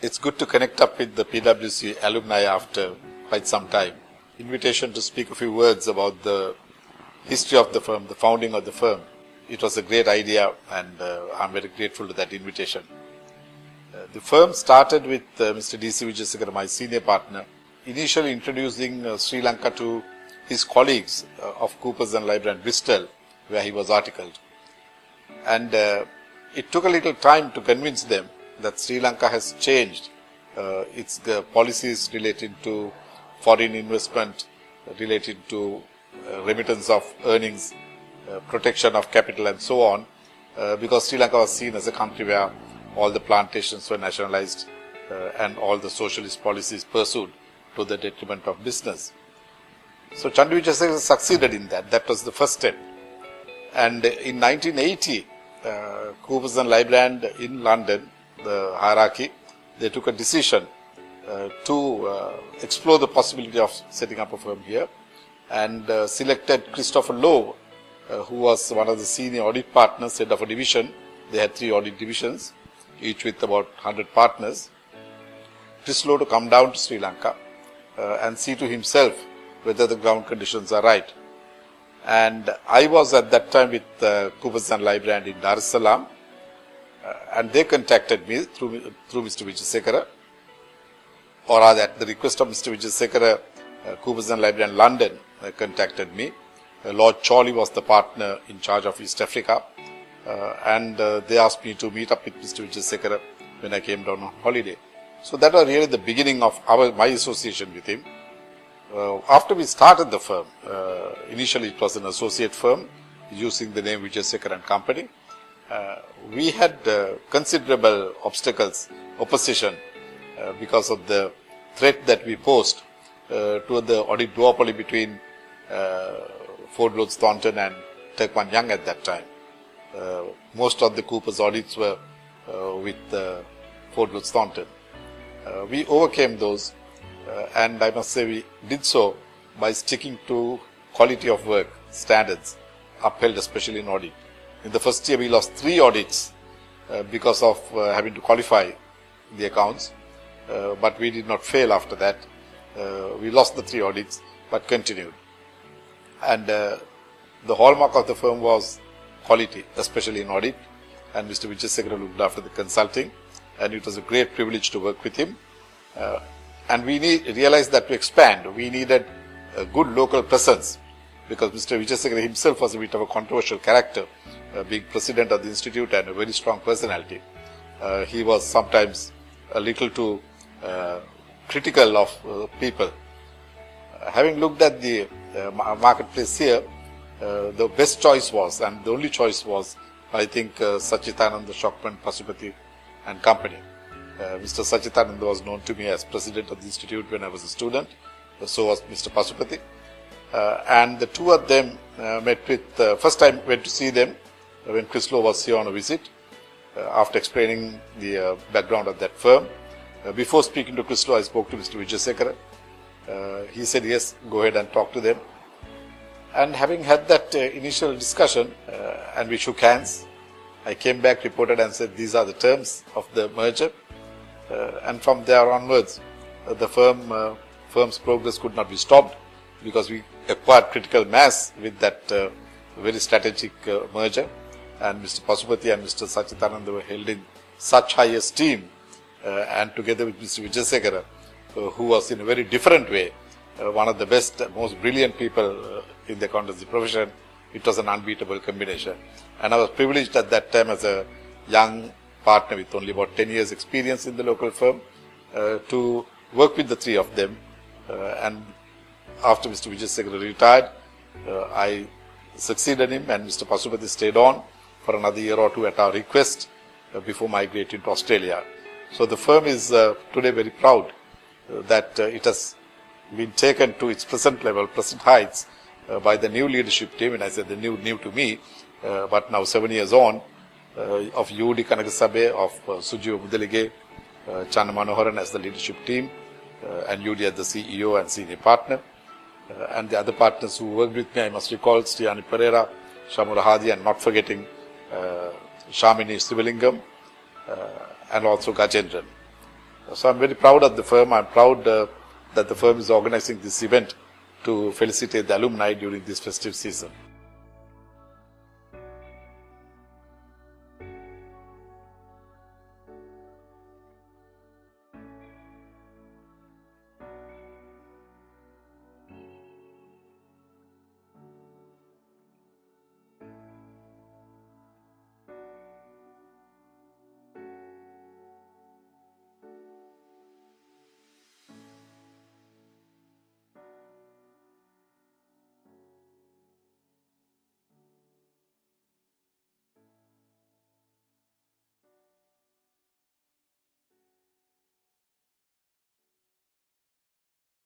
It's good to connect up with the PwC alumni after quite some time. Invitation to speak a few words about the history of the firm, the founding of the firm. It was a great idea, and I'm very grateful to that invitation. The firm started with Mr. D.C. Wijayasekara, my senior partner, initially introducing Sri Lanka to his colleagues of Coopers and Lybrand Bristol, where he was articled. And it took a little time to convince them that Sri Lanka has changed its policies related to foreign investment, related to remittance of earnings, protection of capital and so on, because Sri Lanka was seen as a country where all the plantations were nationalized and all the socialist policies pursued to the detriment of business. So Chandu Wijayasekara succeeded in that. That was the first step. And in 1980, Coopers and Lybrand in London, the hierarchy, they took a decision to explore the possibility of setting up a firm here, and selected Christopher Lowe, who was one of the senior audit partners, head of a division. They had 3 audit divisions, each with about 100 partners. Chris Lowe to come down to Sri Lanka and see to himself whether the ground conditions are right. And I was at that time with Coopers and Lybrand in Dar es Salaam, and they contacted me through Mr. Wijayasekara, or rather at the request of Mr. Wijayasekara, Coopers and Lybrand London contacted me. Lord Chorley was the partner in charge of East Africa, and they asked me to meet up with Mr. Wijayasekara when I came down on holiday. So that was really the beginning of my association with him. After we started the firm, initially it was an associate firm using the name Wijayasekara and Company. We had considerable opposition because of the threat that we posed to the audit duopoly between Ford Rhodes Thornton and Turkman Young at that time. Most of the Coopers audits were with Ford Rhodes Thornton. We overcame those, and I must say we did so by sticking to quality of work standards upheld, especially in audit. In the first year, we lost 3 audits because of having to qualify the accounts, but we did not fail after that. We lost the 3 audits, but continued. And the hallmark of the firm was quality, especially in audit, and Mr. Wijayasekara looked after the consulting, and it was a great privilege to work with him. And we realized that to expand, we needed a good local presence, because Mr. Wijayasekara himself was a bit of a controversial character, being president of the institute and a very strong personality. He was sometimes a little too critical of people. Having looked at the marketplace here, the best choice was, and the only choice was, I think, Sachidananda Shockman Pasupati and Company. Mr. Sachidananda was known to me as president of the institute when I was a student. So was Mr. Pasupati. And the 2 of them met with, first time went to see them when Chris Lowe was here on a visit, after explaining the background of that firm. Before speaking to Chris Lowe, I spoke to Mr. Wijayasekara. He said, yes, go ahead and talk to them. And having had that initial discussion, and we shook hands, I came back, reported and said, these are the terms of the merger. And from there onwards, the firm's progress could not be stopped, because we acquired critical mass with that very strategic merger. And Mr. Pasupati and Mr. Sachidananda were held in such high esteem, and together with Mr. Wijayasekara, who was in a very different way one of the best, most brilliant people in the accountancy profession, it was an unbeatable combination. And I was privileged at that time as a young partner with only about 10 years experience in the local firm to work with the 3 of them. And after Mr. Wijayasekara retired, I succeeded him, and Mr. Pasupati stayed on for another year or 2 at our request before migrating to Australia. So the firm is today very proud that it has been taken to its present level, present heights by the new leadership team, and I said the new to me, but now 7 years on, of U.D. Kanagasabe, of Sujiva Mudalige, Channa Manoharan as the leadership team, and U.D. as the CEO and senior partner. And the other partners who worked with me, I must recall Sriani Pereira, Shamura Hadi, and not forgetting Shamini Sivalingam, and also Gajendran. So I'm very proud of the firm. I'm proud that the firm is organizing this event to felicitate the alumni during this festive season.